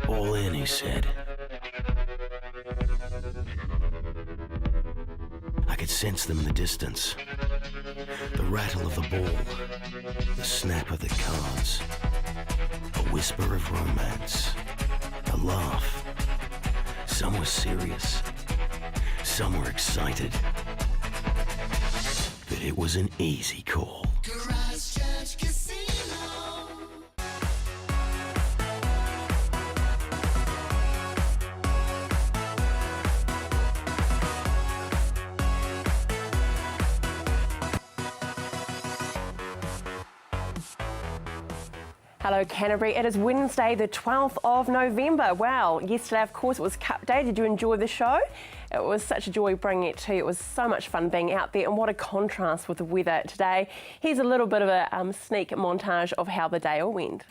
All in, he said. I could sense them in the distance. The rattle of the ball, the snap of the cards, a whisper of romance, a laugh. Some were serious, some were excited. But it was an easy call. Garage Church Casino. Hello Canterbury, it is Wednesday the 12th of November. Wow, yesterday of course it was Cup Day. Did you enjoy the show? It was such a joy bringing it to you. It was so much fun being out there, and what a contrast with the weather today. Here's a little bit of a sneak montage of how the day all went.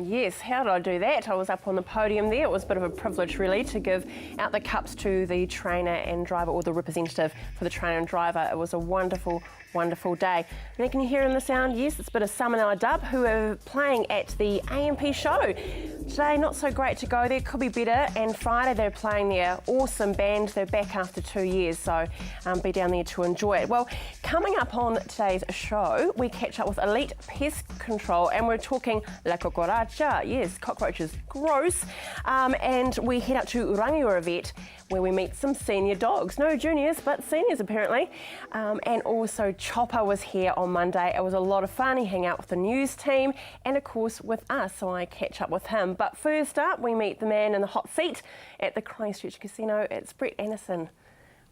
Yes, how did I do that? I was up on the podium there. It was a bit of a privilege really to give out the cups to the trainer and driver, or the representative for the trainer and driver. It was a wonderful, wonderful day. And can you hear in the sound? Yes, it's a bit of Summer Dub, who are playing at the AMP show. Today, not so great to go there, could be better. And Friday, they're playing their awesome band. They're back after 2 years, so be down there to enjoy it. Well, coming up on today's show, we catch up with Elite Pest Control, and we're talking La Cucaracha. Yes, cockroaches, gross. And we head out to Rangiora Vet, where we meet some senior dogs. No juniors, but seniors apparently. And also Chopper was here on Monday. It was a lot of fun. He hung out with the news team and of course with us, so I catch up with him. But first up, we meet the man in the hot seat at the Christchurch Casino. It's Brett Anderson.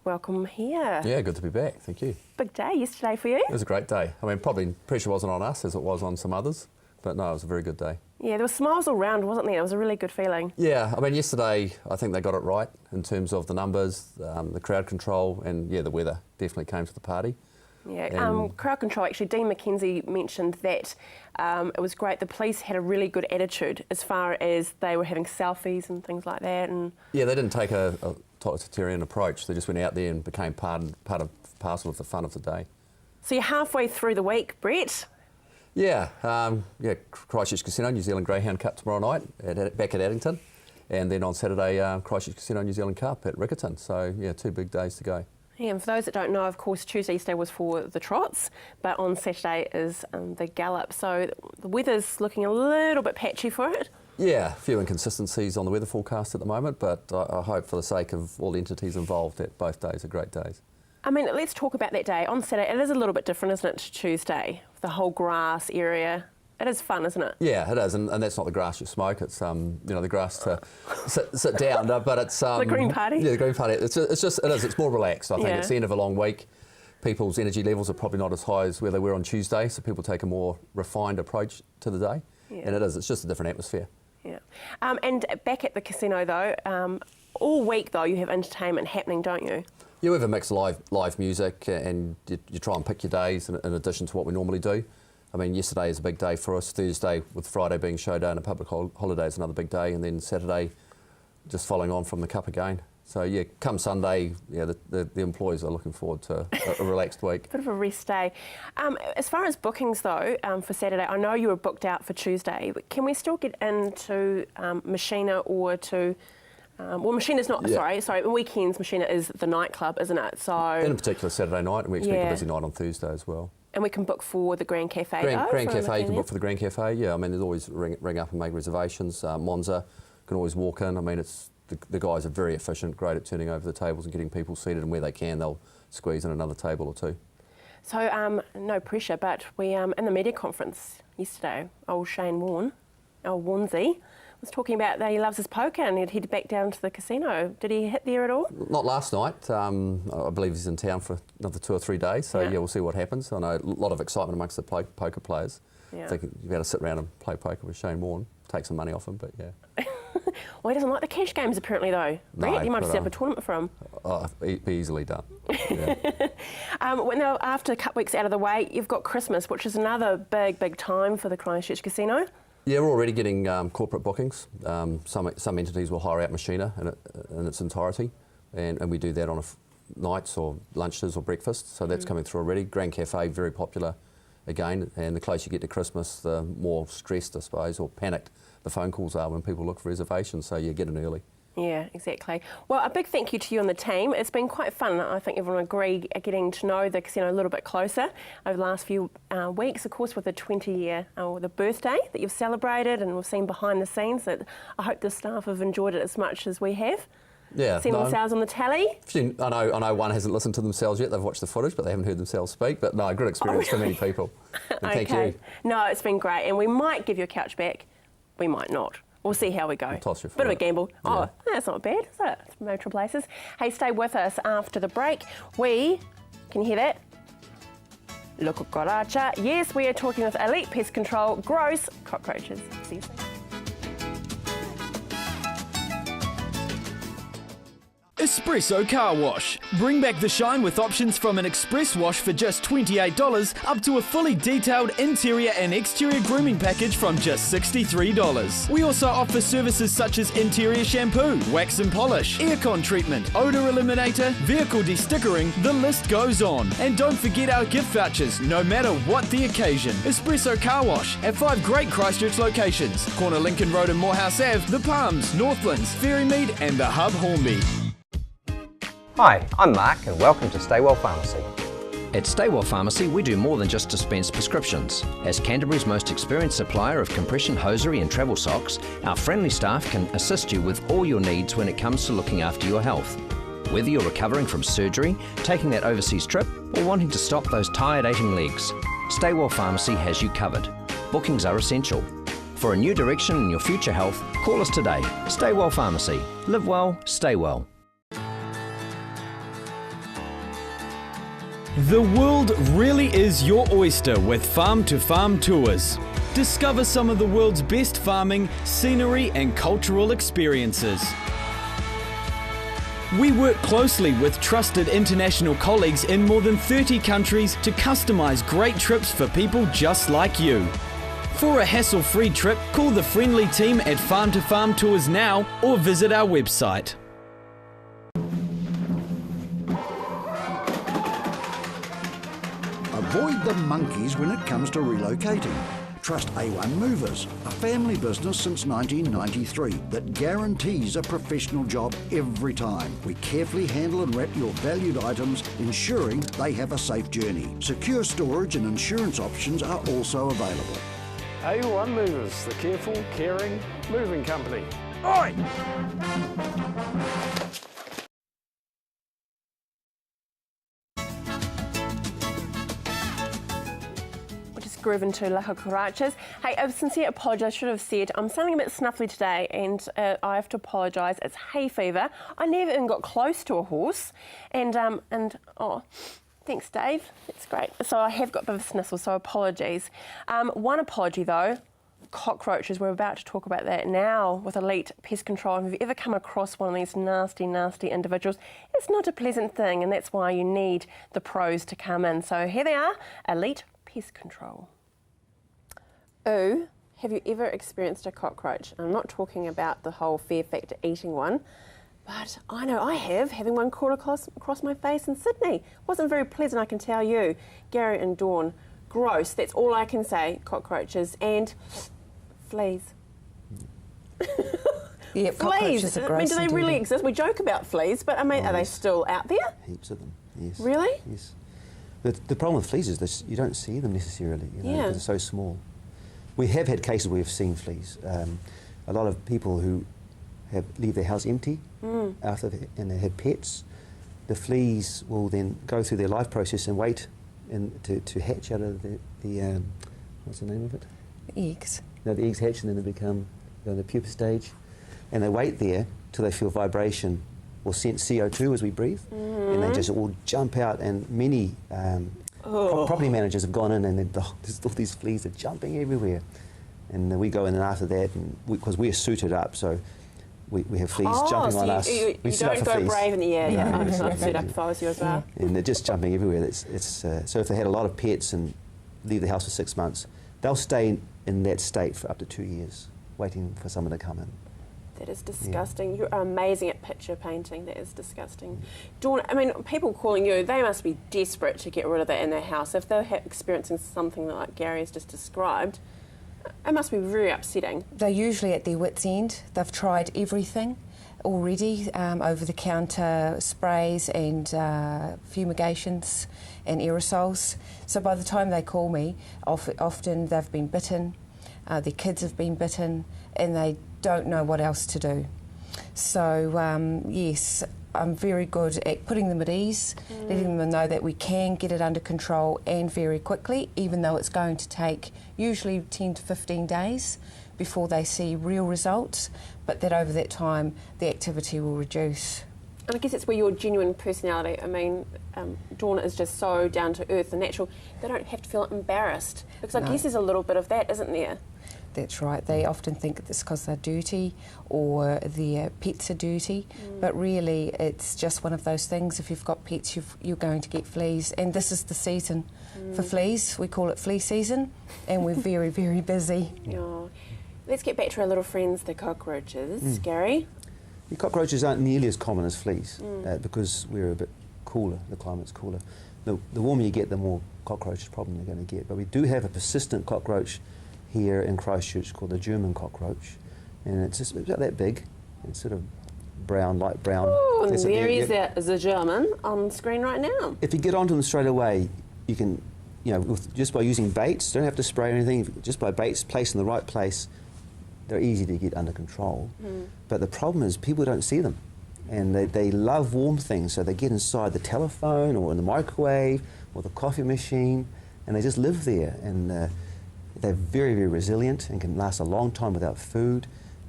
Welcome here. Yeah, good to be back, thank you. Big day yesterday for you. It was a great day. I mean, probably pressure wasn't on us as it was on some others, but no, it was a very good day. Yeah, there were smiles all round, wasn't there? It was a really good feeling. Yeah, I mean, yesterday I think they got it right in terms of the numbers, the crowd control, and yeah, the weather definitely came to the party. Yeah, crowd control, actually, Dean McKenzie mentioned that it was great. The police had a really good attitude as far as they were having selfies and things like that. And yeah, they didn't take a totalitarian approach. They just went out there and became part of parcel of the fun of the day. So you're halfway through the week, Brett. Yeah, Christchurch Casino, New Zealand Greyhound Cup tomorrow night back at Addington, and then on Saturday, Christchurch Casino, New Zealand Cup at Riccarton. So yeah, 2 big days to go. Yeah, and for those that don't know, of course, Tuesday was for the trots, but on Saturday is the gallop. So the weather's looking a little bit patchy for it. Yeah, a few inconsistencies on the weather forecast at the moment, but I hope for the sake of all the entities involved that both days are great days. I mean, let's talk about that day. On Saturday, it is a little bit different, isn't it, to Tuesday? The whole grass area. It is fun, isn't it? Yeah, it is, and that's not the grass you smoke. It's the grass to sit down, but it's the Green Party. Yeah, the Green Party. It's more relaxed. I think it's the end of a long week. People's energy levels are probably not as high as where they were on Tuesday, so people take a more refined approach to the day. Yeah. And it's just a different atmosphere. Yeah, and back at the casino though, all week though you have entertainment happening, don't you? Yeah, we have a mix of live music, and you try and pick your days in addition to what we normally do. I mean, yesterday is a big day for us. Thursday, with Friday being showdown and public holiday, is another big day, and then Saturday, just following on from the Cup again. So yeah, come Sunday, yeah, the employees are looking forward to a relaxed week. Bit of a rest day. As far as bookings though, for Saturday, I know you were booked out for Tuesday, but can we still get into Machina or to... well, Machina's not, sorry, weekends Machina is the nightclub, isn't it? So in particular Saturday night, and we expect a busy night on Thursday as well. And we can book for the Grand Cafe. Grand Cafe, you can book for the Grand Cafe, yeah. I mean, there's always ring up and make reservations. Monza can always walk in. I mean, the guys are very efficient, great at turning over the tables and getting people seated, and where they can, they'll squeeze in another table or two. So, no pressure, but we in the media conference yesterday, old Shane Warne, old Warnsey, was talking about that he loves his poker and he'd head back down to the casino. Did he hit there at all? Not last night. I believe he's in town for another 2 or 3 days, so yeah, we'll see what happens. I know a lot of excitement amongst the poker players. Yeah. I think you've got to sit around and play poker with Shane Warne, take some money off him, but yeah. Well, he doesn't like the cash games apparently though. No, Right? You might but, just set up a tournament for him. Be easily done. Yeah. Now, after Cup Week's out of the way, you've got Christmas, which is another big time for the Christchurch Casino. Yeah, we're already getting corporate bookings. Some entities will hire out Machina in its entirety, and we do that on nights or lunches or breakfasts, so that's coming through already. Grand Cafe, very popular again, and the closer you get to Christmas, the more stressed, I suppose, or panicked the phone calls are when people look for reservations, so you get in early. Yeah, exactly. Well, a big thank you to you and the team. It's been quite fun. I think everyone agree getting to know the casino a little bit closer over the last few weeks, of course, with the 20-year, the birthday that you've celebrated, and we've seen behind the scenes that I hope the staff have enjoyed it as much as we have. Yeah, Seen themselves on the tally. I know one hasn't listened to themselves yet. They've watched the footage, but they haven't heard themselves speak. But no, good experience for many people. And thank you. No, it's been great, and we might give you a couch back. We might not. We'll see how we go. I'll toss you for Bit of a it. gamble. Yeah. Oh, that's not bad, is it? Motor places. Hey, stay with us after the break. Can you hear that? Look at Goracha. Yes, we are talking with Elite Pest Control, gross cockroaches. See you soon. Espresso Car Wash. Bring back the shine with options from an express wash for just $28 up to a fully detailed interior and exterior grooming package from just $63. We also offer services such as interior shampoo, wax and polish, aircon treatment, odour eliminator, vehicle de-stickering, the list goes on. And don't forget our gift vouchers, no matter what the occasion. Espresso Car Wash at 5 great Christchurch locations. Corner Lincoln Road and Morehouse Ave, The Palms, Northlands, Ferrymead and The Hub Hornby. Hi, I'm Mark and welcome to Staywell Pharmacy. At Staywell Pharmacy, we do more than just dispense prescriptions. As Canterbury's most experienced supplier of compression hosiery and travel socks, our friendly staff can assist you with all your needs when it comes to looking after your health. Whether you're recovering from surgery, taking that overseas trip, or wanting to stop those tired, aching legs, Staywell Pharmacy has you covered. Bookings are essential. For a new direction in your future health, call us today. Staywell Pharmacy. Live well, stay well. The world really is your oyster with Farm to Farm tours. Discover some of the world's best farming, scenery and cultural experiences. We work closely with trusted international colleagues in more than 30 countries to customise great trips for people just like you. For a hassle-free trip, call the friendly team at Farm to Farm Tours now or visit our website. Avoid the monkeys when it comes to relocating. Trust A1 Movers, a family business since 1993 that guarantees a professional job every time. We carefully handle and wrap your valued items, ensuring they have a safe journey. Secure storage and insurance options are also available. A1 Movers, the careful, caring moving company. Oi! Groove into Laka Karachas. Hey, a sincere apology. I should have said I'm sounding a bit snuffly today, and I have to apologise. It's hay fever. I never even got close to a horse, and oh, thanks, Dave. That's great. So I have got a bit of a sniffle. So apologies. One apology though. Cockroaches. We're about to talk about that now with Elite Pest Control. If you've ever come across one of these nasty individuals, it's not a pleasant thing, and that's why you need the pros to come in. So here they are, Elite Pest Control. Ooh, have you ever experienced a cockroach? I'm not talking about the whole fear factor eating one, but I know I have, having one crawl across my face in Sydney. Wasn't very pleasant, I can tell you. Gary and Dawn, gross, that's all I can say, cockroaches, and fleas. Yeah, cockroaches are gross. I mean, do they really exist? We joke about fleas, but I mean, are they still out there? Heaps of them, yes. Really? Yes. The problem with fleas is that you don't see them necessarily, because they're so small. We have had cases where we've seen fleas. A lot of people who leave their house empty and they had pets, the fleas will then go through their life process and wait to hatch out of the what's the name of it? Eggs. No, the eggs hatch and then they become the pupa stage, and they wait there till they feel vibration or sense CO2 as we breathe, and they just all jump out. And many property managers have gone in and there's all these fleas are jumping everywhere, and we go in and after that, and because we're suited up, so we have fleas jumping on us. You don't go brave in the air. Yeah, I'm suited up if I was you as well. And they're just jumping everywhere. So if they had a lot of pets and leave the house for 6 months, they'll stay in that state for up to 2 years, waiting for someone to come in. That is disgusting. You are amazing at picture painting. That is disgusting. Dawn, I mean, people calling you, they must be desperate to get rid of that in their house. If they're experiencing something like Gary has just described, it must be very upsetting. They're usually at their wits' end. They've tried everything already, over-the-counter sprays and fumigations and aerosols. So by the time they call me, often they've been bitten, their kids have been bitten, and they don't know what else to do. So yes, I'm very good at putting them at ease, letting them know that we can get it under control and very quickly, even though it's going to take usually 10 to 15 days before they see real results, but that over that time the activity will reduce. And I guess it's where your genuine personality, I mean, Dawn is just so down to earth and natural. They don't have to feel embarrassed, because I guess there's a little bit of that, isn't there? That's right. They often think it's because they're dirty or their pets are dirty, but really it's just one of those things. If you've got pets, you're going to get fleas, and this is the season for fleas. We call it flea season, and we're very, very busy. Oh. Let's get back to our little friends, the cockroaches. Gary? The cockroaches aren't nearly as common as fleas because we're a bit cooler, the climate's cooler. The warmer you get, the more cockroaches problem you're going to get. But we do have a persistent cockroach here in Christchurch called the German cockroach, and it's just about that big. It's sort of brown, light brown. Oh, and there is the German on screen right now. If you get onto them straight away, you can, just by using baits, don't have to spray or anything, just by baits placed in the right place, they're easy to get under control. But the problem is people don't see them, and they love warm things, so they get inside the telephone or in the microwave or the coffee machine, and they just live there. And they're very, very resilient and can last a long time without food.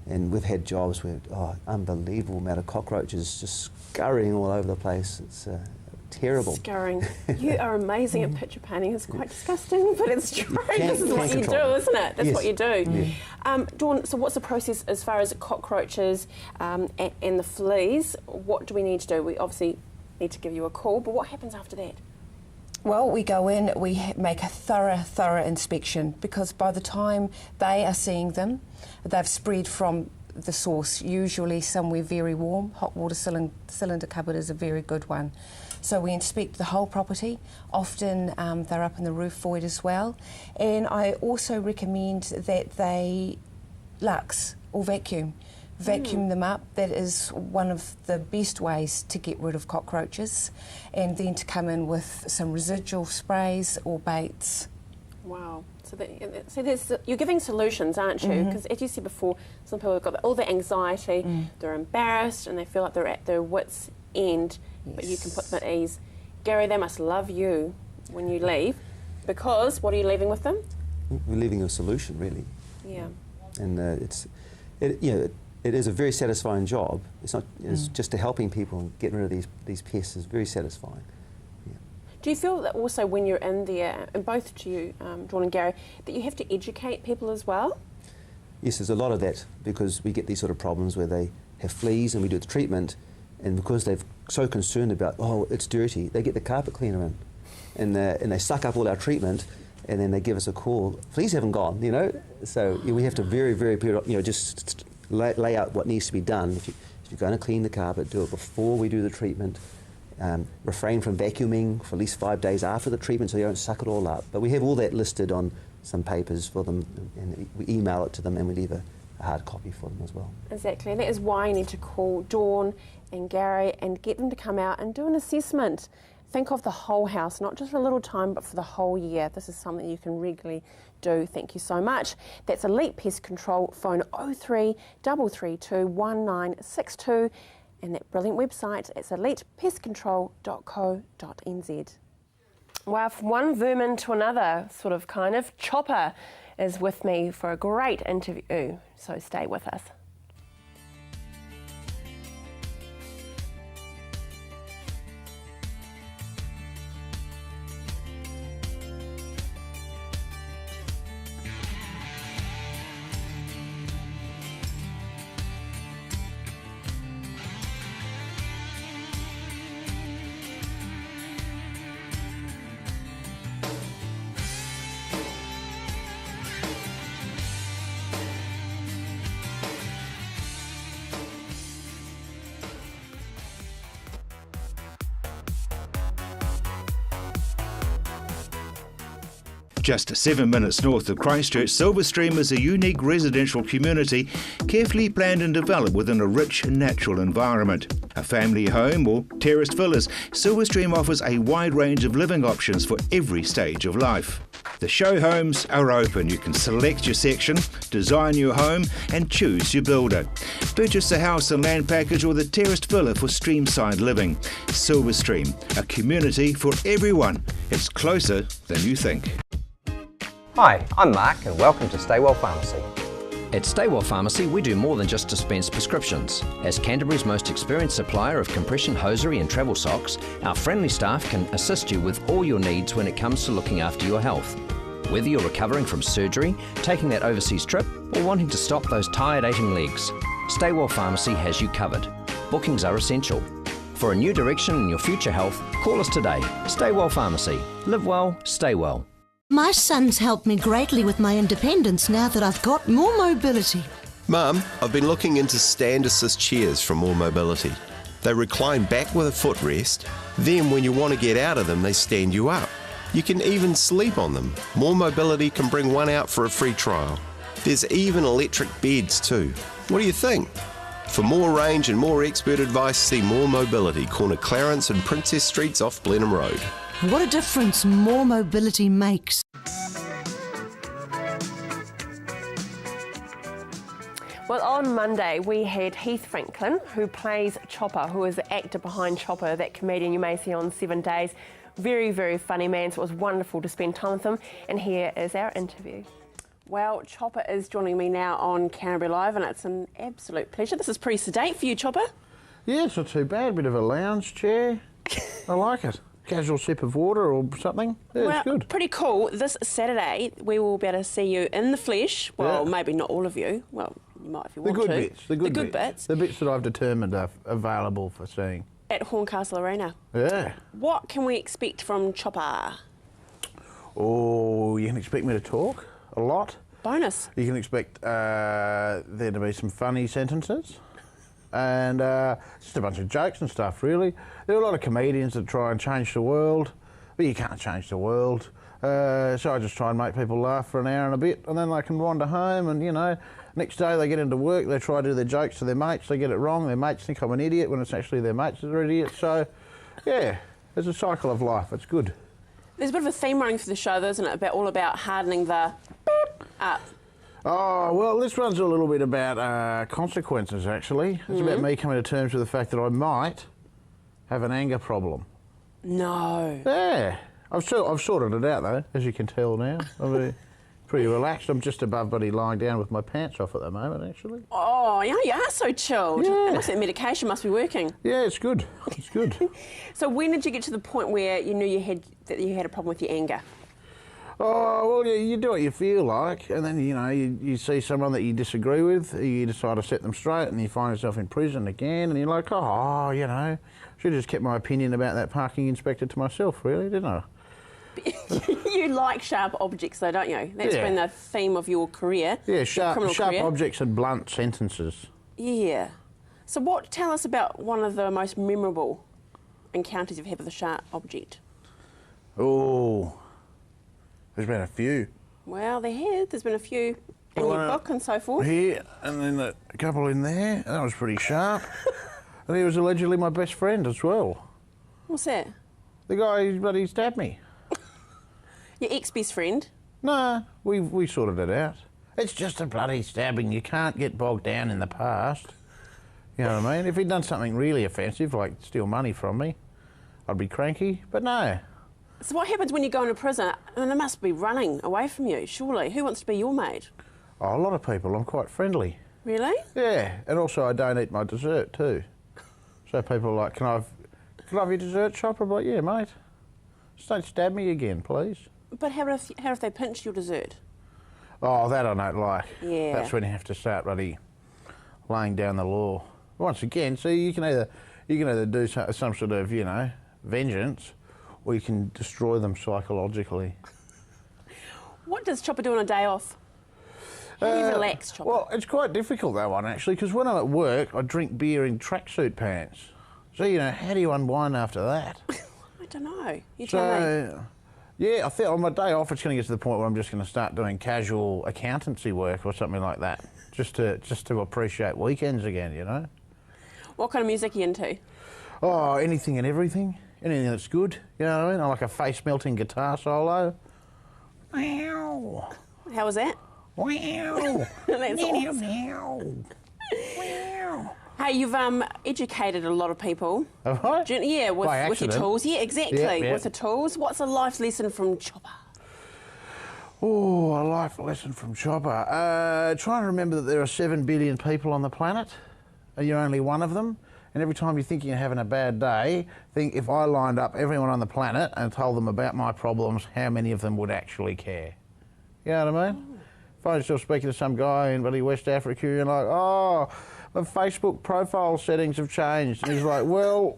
And we've had jobs where, unbelievable amount of cockroaches just scurrying all over the place. It's terrible. Scurrying. You are amazing at picture painting. It's quite disgusting, but it's true. This is what you do, isn't it? That's what you do. Yeah. Dawn, so what's the process as far as cockroaches and the fleas? What do we need to do? We obviously need to give you a call, but what happens after that? Well, we go in, we make a thorough inspection, because by the time they are seeing them, they've spread from the source, usually somewhere very warm. Hot water cylinder cupboard is a very good one. So we inspect the whole property. Often they're up in the roof void as well. And I also recommend that they lux or vacuum them up. That is one of the best ways to get rid of cockroaches, and then to come in with some residual sprays or baits. Wow. So you're giving solutions, aren't you? Because as you said before, some people have got all the anxiety, they're embarrassed and they feel like they're at their wits' end, but you can put them at ease. Gary, they must love you when you leave, because what are you leaving with them? We're leaving a solution, really. Yeah. And it is a very satisfying job. It's not. It's just to helping people and getting rid of these pests is very satisfying. Yeah. Do you feel that also when you're in there, and both to you, Dawn and Gary, that you have to educate people as well? Yes, there's a lot of that, because we get these sort of problems where they have fleas and we do the treatment, and because they're so concerned about, it's dirty, they get the carpet cleaner in, and they suck up all our treatment, and then they give us a call. Fleas haven't gone, So we have to very, very, just lay out what needs to be done. If you're going to clean the carpet, do it before we do the treatment. Refrain from vacuuming for at least 5 days after the treatment so you don't suck it all up. But we have all that listed on some papers for them, and we email it to them, and we leave a hard copy for them as well. Exactly. That is why you need to call Dawn and Gary and get them to come out and do an assessment. Think of the whole house, not just for a little time, but for the whole year. This is something you can regularly do. Thank you so much. That's Elite Pest Control, phone 03 332 1962, and that brilliant website, it's elitepestcontrol.co.nz. Well, from one vermin to another, sort of kind of, Chopper is with me for a great interview, so stay with us. Just 7 minutes north of Christchurch, Silverstream is a unique residential community carefully planned and developed within a rich natural environment. A family home or terraced villas, Silverstream offers a wide range of living options for every stage of life. The show homes are open. You can select your section, design your home and choose your builder. Purchase the house and land package or the terraced villa for streamside living. Silverstream, a community for everyone. It's closer than you think. Hi, I'm Mark and welcome to Staywell Pharmacy. At Staywell Pharmacy, we do more than just dispense prescriptions. As Canterbury's most experienced supplier of compression hosiery and travel socks, our friendly staff can assist you with all your needs when it comes to looking after your health. Whether you're recovering from surgery, taking that overseas trip, or wanting to stop those tired, aching legs, Staywell Pharmacy has you covered. Bookings are essential. For a new direction in your future health, call us today. Staywell Pharmacy. Live well, stay well. My son's helped me greatly with my independence now that I've got more mobility. Mum, I've been looking into stand assist chairs from More Mobility. They recline back with a footrest, then when you want to get out of them, they stand you up. You can even sleep on them. More Mobility can bring one out for a free trial. There's even electric beds too. What do you think? For more range and more expert advice, see More Mobility, corner Clarence and Princess Streets off Blenheim Road. What a difference more mobility makes. Well, on Monday we had Heath Franklin, who plays Chopper, who is the actor behind Chopper, that comedian you may see on 7 Days. Very, very funny man, so it was wonderful to spend time with him. And here is our interview. Well, Chopper is joining me now on Canterbury Live, and it's an absolute pleasure. This is pretty sedate for you, Chopper. Yeah, it's not too bad. Bit of a lounge chair. I like it. Casual sip of water or something. Yeah, well, it's good. Pretty cool. This Saturday we will be able to see you in the flesh. Well, maybe not all of you. Well, you might if you want to. The good bits. The bits that I've determined are available for seeing. At Horncastle Arena. Yeah. What can we expect from Chopper? Oh, you can expect me to talk a lot. Bonus. You can expect there to be some funny sentences. And just a bunch of jokes and stuff, really. There are a lot of comedians that try and change the world, but you can't change the world. So I just try and make people laugh for an hour and a bit, and then they can wander home, and, you know, next day they get into work, they try to do their jokes to their mates, they get it wrong, their mates think I'm an idiot when it's actually their mates that are idiots. So, yeah, it's a cycle of life. It's good. There's a bit of a theme running for the show, though, isn't it? All about hardening the beep up. Oh, well, this one's a little bit about consequences, actually. It's about me coming to terms with the fact that I might have an anger problem. No. Yeah. I've sorted it out, though, as you can tell now. I'm pretty relaxed. I'm just above buddy lying down with my pants off at the moment, actually. Oh, yeah, you are so chilled. Yeah. That medication must be working. Yeah, it's good. It's good. So when did you get to the point where you knew you had a problem with your anger? Oh, well, you do what you feel like, and then, you know, you see someone that you disagree with, you decide to set them straight, and you find yourself in prison again, and you're like, oh, you know, should have just kept my opinion about that parking inspector to myself, really, didn't I? You like sharp objects, though, don't you? That's been the theme of your career. Yeah, sharp objects and blunt sentences. Yeah. So tell us about one of the most memorable encounters you've had with a sharp object. Oh... There's been a few. Well, there's been a few in your book and so forth. Here, and then a couple in there. That was pretty sharp. And he was allegedly my best friend as well. What's that? The guy who bloody stabbed me. Your ex-best friend? No, we sorted it out. It's just a bloody stabbing. You can't get bogged down in the past. You know what I mean? If he'd done something really offensive, like steal money from me, I'd be cranky. But no. So what happens when you go into prison? I mean, they must be running away from you, surely. Who wants to be your mate? Oh, a lot of people. I'm quite friendly. Really? Yeah, and also I don't eat my dessert too. So people are like, can I have your dessert, Chopper? I'm like, yeah, mate. Just don't stab me again, please. But how if they pinch your dessert? Oh, that I don't like. Yeah. That's when you have to start bloody laying down the law. Once again, see, you can either do some sort of, you know, vengeance, or you can destroy them psychologically. What does Chopper do on a day off? How do you relax, Chopper? Well, it's quite difficult, that one, actually, because when I'm at work, I drink beer in tracksuit pants. So, you know, how do you unwind after that? I don't know. You tell me. Yeah, I think on my day off, it's going to get to the point where I'm just going to start doing casual accountancy work or something like that, just to appreciate weekends again, you know? What kind of music are you into? Oh, anything and everything. Anything that's good, you know what I mean? I like a face-melting guitar solo. Wow. How was that? Wow. That's awesome. Wow. Hey, you've educated a lot of people. Have I? Yeah, with your accident. tools. Yeah, exactly. Yep. With the tools. What's a life lesson from Chopper? Oh, a life lesson from Chopper. Try and remember that there are 7 billion people on the planet, and you're only one of them. And every time you think you're having a bad day, think if I lined up everyone on the planet and told them about my problems, how many of them would actually care? You know what I mean? If I was still speaking to some guy in bloody West Africa, you're like, oh, my Facebook profile settings have changed. And he's like, well,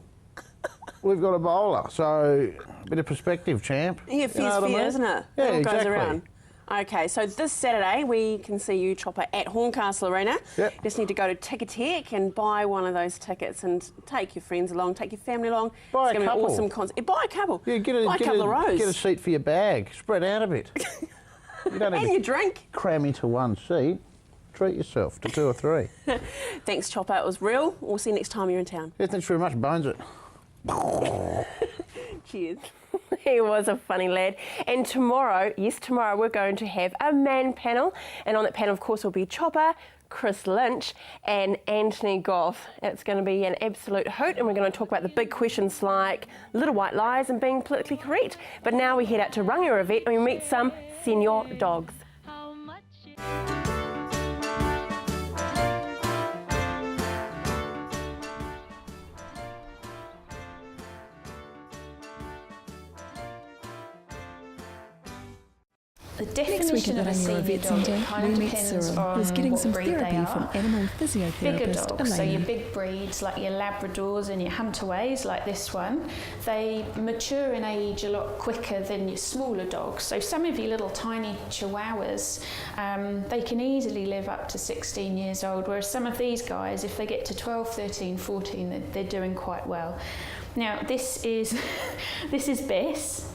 we've got Ebola, so a bit of perspective, champ. Yeah, fear's fear, isn't it? Yeah, it all exactly. goes around. Okay, so this Saturday we can see you, Chopper, at Horncastle Arena. Yep. Just need to go to Ticketek and buy one of those tickets and take your friends along, take your family along. Buy it's a going to be couple. an awesome concert. Buy a couple. Yeah, buy a couple of rows. Get a seat for your bag. Spread out a bit. You don't and need your to drink. cram into one seat. Treat yourself to 2 or 3. Thanks, Chopper. It was real. We'll see you next time you're in town. Yeah, thanks very much. Bones it. Cheers. He was a funny lad. And tomorrow, we're going to have a man panel. And on that panel, of course, will be Chopper, Chris Lynch and Anthony Goff. It's going to be an absolute hoot, and we're going to talk about the big questions like little white lies and being politically correct. But now we head out to Rangirevet and we meet some senior dogs. The definition of a senior dog kind of depends on who's getting what some breed therapy they are. from animal Bigger physiotherapist dogs, so Elaine. your big breeds like your Labradors and your Hunterways, like this one, they mature in age a lot quicker than your smaller dogs. So some of your little tiny Chihuahuas, they can easily live up to 16 years old, whereas some of these guys, if they get to 12, 13, 14, they're doing quite well. Now this is Bess.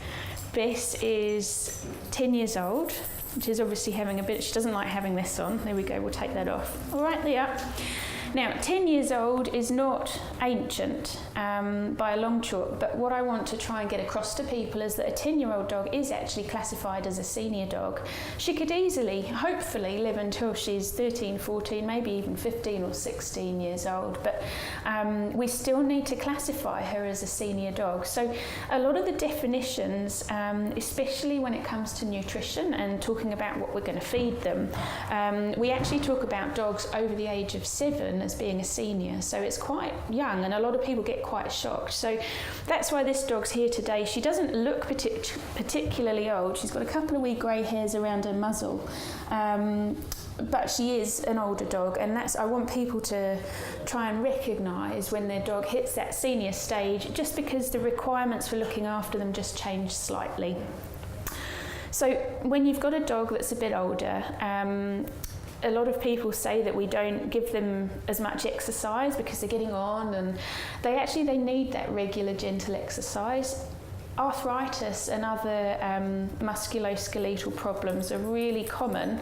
Bess is 10 years old, which is obviously having a bit, she doesn't like having this on. There we go, we'll take that off. All right, Leah. Now, 10 years old is not ancient by a long chalk, but what I want to try and get across to people is that a 10-year-old dog is actually classified as a senior dog. She could easily, hopefully, live until she's 13, 14, maybe even 15 or 16 years old, but we still need to classify her as a senior dog. So a lot of the definitions, especially when it comes to nutrition and talking about what we're going to feed them, we actually talk about dogs over the age of 7 as being a senior, so it's quite young and a lot of people get quite shocked. So that's why this dog's here today. She doesn't look particularly old. She's got a couple of wee grey hairs around her muzzle, but she is an older dog, and that's, I want people to try and recognise when their dog hits that senior stage, just because the requirements for looking after them just change slightly. So when you've got a dog that's a bit older, a lot of people say that we don't give them as much exercise because they're getting on, and they need that regular gentle exercise. Arthritis and other musculoskeletal problems are really common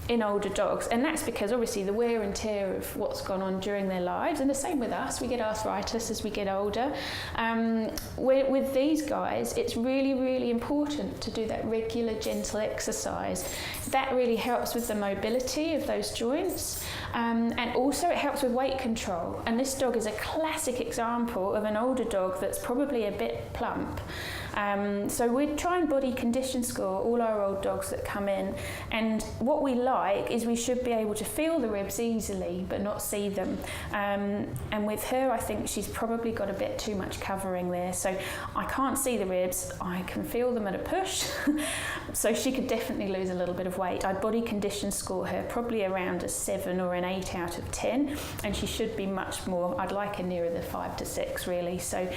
in older dogs, and that's because obviously the wear and tear of what's gone on during their lives, and the same with us, we get arthritis as we get older. With these guys, it's really, really important to do that regular gentle exercise. That really helps with the mobility of those joints, and also it helps with weight control. And this dog is a classic example of an older dog that's probably a bit plump. So we try and body condition score all our old dogs that come in, and what we like is we should be able to feel the ribs easily but not see them. And with her, I think she's probably got a bit too much covering there, so I can't see the ribs, I can feel them at a push. So she could definitely lose a little bit of weight. I'd body condition score her probably around a 7 or an 8 out of 10, and she should be much more, I'd like her nearer the 5 to 6 really. So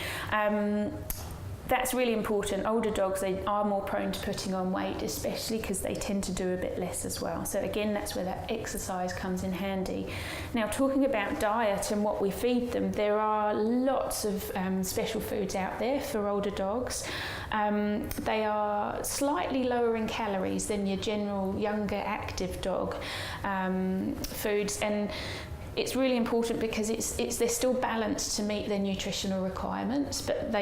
that's really important. Older dogs, they are more prone to putting on weight, especially because they tend to do a bit less as well. So again, that's where that exercise comes in handy. Now, talking about diet and what we feed them, there are lots of special foods out there for older dogs. They are slightly lower in calories than your general younger active dog foods, and it's really important because they're still balanced to meet their nutritional requirements, but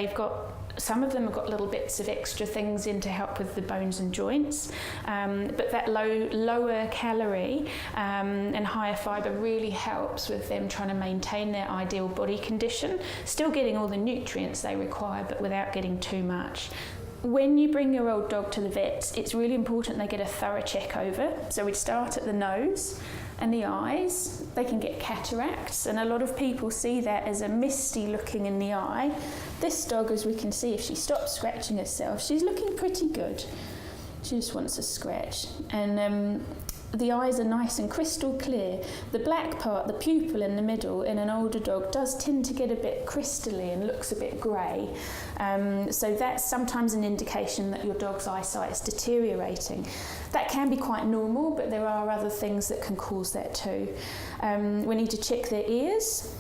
some of them have got little bits of extra things in to help with the bones and joints, but that lower calorie and higher fibre really helps with them trying to maintain their ideal body condition, still getting all the nutrients they require but without getting too much. When you bring your old dog to the vets, it's really important they get a thorough check over. So we'd start at the nose and the eyes. They can get cataracts, and a lot of people see that as a misty looking in the eye. This dog, as we can see, if she stops scratching herself, she's looking pretty good. She just wants a scratch. And the eyes are nice and crystal clear. The black part, the pupil in the middle, in an older dog does tend to get a bit crystally and looks a bit grey. So that's sometimes an indication that your dog's eyesight is deteriorating. That can be quite normal, but there are other things that can cause that too. We need to check their ears.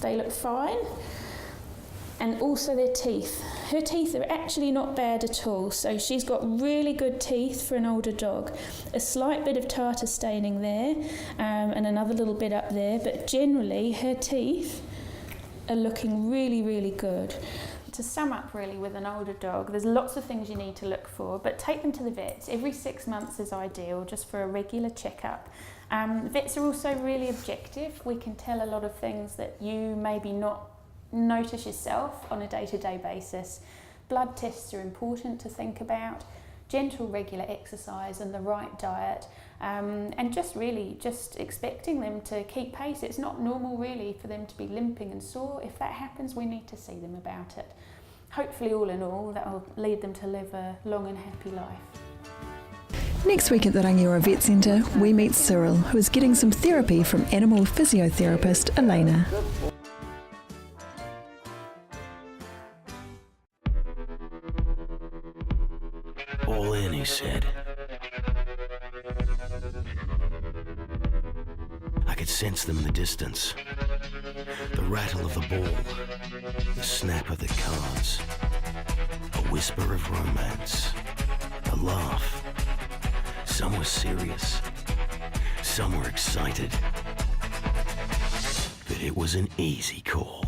They look fine. And also their teeth. Her teeth are actually not bad at all, so she's got really good teeth for an older dog. A slight bit of tartar staining there, and another little bit up there, but generally her teeth are looking really, really good. To sum up really with an older dog, there's lots of things you need to look for, but take them to the vets. Every 6 months is ideal, just for a regular checkup. Vets are also really objective. We can tell a lot of things that you maybe not notice yourself on a day-to-day basis. Blood tests are important to think about, gentle regular exercise and the right diet, and just expecting them to keep pace. It's not normal really for them to be limping and sore. If that happens, we need to see them about it. Hopefully, all in all, that will lead them to live a long and happy life. Next week at the Rangiora Vet Centre, we meet Cyril, who is getting some therapy from animal physiotherapist Elena. All in, he said. I could sense them in the distance. The rattle of the ball, the snap of the cards, a whisper of romance, a laugh. Some were serious, some were excited. But it was an easy call.